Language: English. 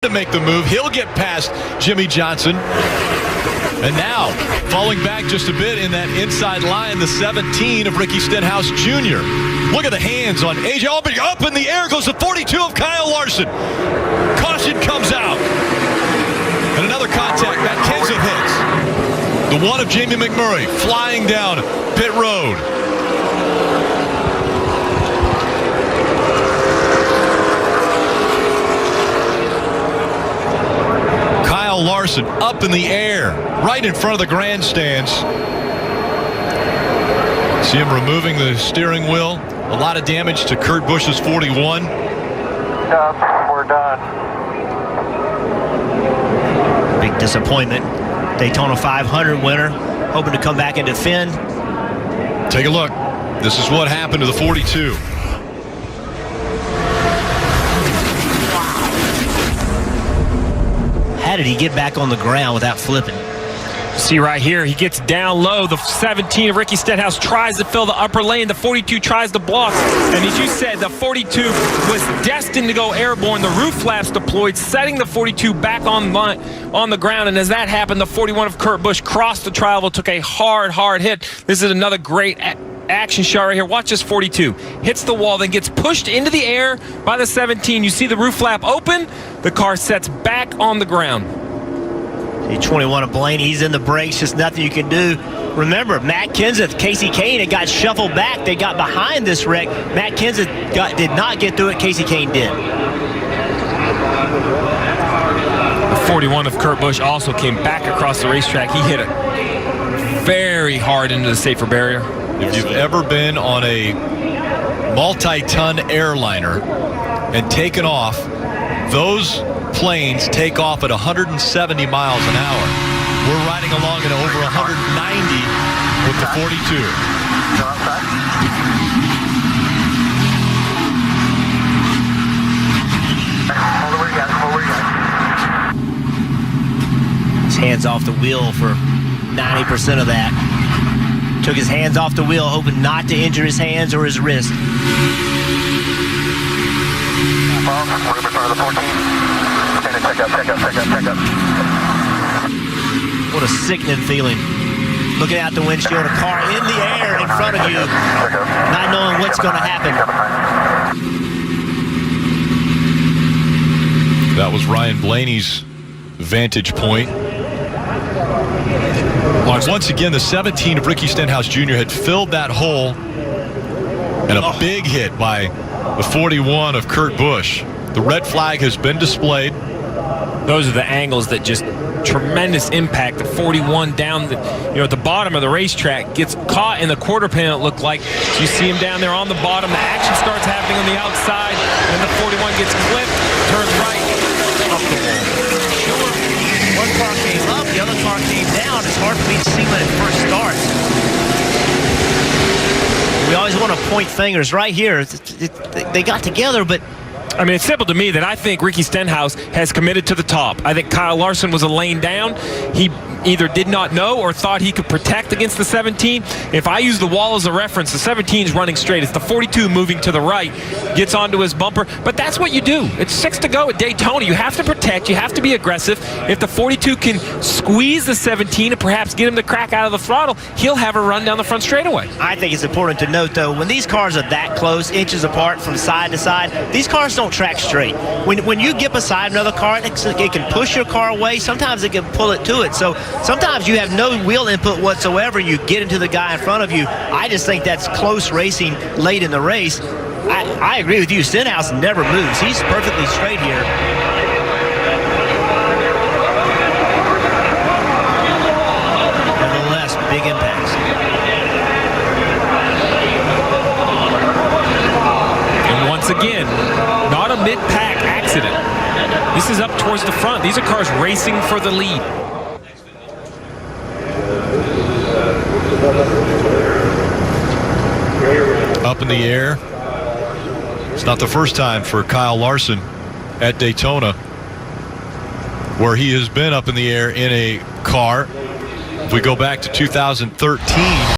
to make the move. He'll get past Jimmy Johnson. And now, falling back just a bit in that inside line, the 17 of Ricky Stenhouse Jr. Look at the hands on A.J. Allmendinger. Up in the air goes the 42 of Kyle Larson. Caution comes out. And another contact. Matt Kenseth hits. The one of Jamie McMurray flying down pit road. Larson up in the air right in front of the grandstands. See him removing the steering wheel. A lot of damage to Kurt Busch's 41. We're done. Big disappointment. Daytona 500 winner, hoping to come back and defend. Take a look. This is what happened to the 42. How did he get back on the ground without flipping? See right here, he gets down low. The 17 of Ricky Stenhouse tries to fill the upper lane. The 42 tries to block. And as you said, the 42 was destined to go airborne. The roof flaps deployed, setting the 42 back on the ground. And as that happened, the 41 of Kurt Busch crossed the tri-oval, took a hard hit. This is another great action shot right here. Watch this 42. Hits the wall, then gets pushed into the air by the 17. You see the roof flap open. The car sets back on the ground. The 21 of Blaney, he's in the brakes, just nothing you can do. Remember, Matt Kenseth, Casey Kane had got shuffled back. They got behind this wreck. Matt Kenseth did not get through it. Casey Kane did. The 41 of Kurt Busch also came back across the racetrack. He hit it very hard into the safer barrier. If you've ever been on a multi-ton airliner and taken off, those planes take off at 170 miles an hour. We're riding along at over 190 with the 42. His hands off the wheel for 90% of that. Took his hands off the wheel, hoping not to injure his hands or his wrist. We're in front of the 14. Check up. What a sickening feeling. Looking out the windshield, a car in the air in front of you, not knowing what's going to happen. That was Ryan Blaney's vantage point. Once again, the 17 of Ricky Stenhouse Jr. had filled that hole, and a big hit by the 41 of Kurt Busch. The red flag has been displayed. Those are the angles that just tremendous impact. The 41 down at the bottom of the racetrack gets caught in the quarter panel, it looked like. So you see him down there on the bottom. The action starts happening on the outside, and the 41 gets clipped, turns right, up the wall. Sure, one car came up, the other car came down. It's hard for me to see when it first starts. We always want to point fingers. Right here, they got together, but I mean, it's simple to me that I think Ricky Stenhouse has committed to the top. I think Kyle Larson was a lane down. He either did not know or thought he could protect against the 17. If I use the wall as a reference, the 17 is running straight. It's the 42 moving to the right, gets onto his bumper. But that's what you do. It's 6 to go at Daytona. You have to protect. You have to be aggressive. If the 42 can squeeze the 17 and perhaps get him to crack out of the throttle, he'll have a run down the front straightaway. I think it's important to note, though, when these cars are that close, inches apart from side to side, these cars don't track straight. When you get beside another car, it can push your car away. Sometimes it can pull it to it. So sometimes you have no wheel input whatsoever, and you get into the guy in front of you. I just think that's close racing late in the race. I agree with you. Stenhouse never moves. He's perfectly straight here. Nevertheless, big impacts. And once again, not a mid-pack accident. This is up towards the front. These are cars racing for the lead. Up in the air. It's not the first time for Kyle Larson at Daytona where he has been up in the air in a car. If we go back to 2013.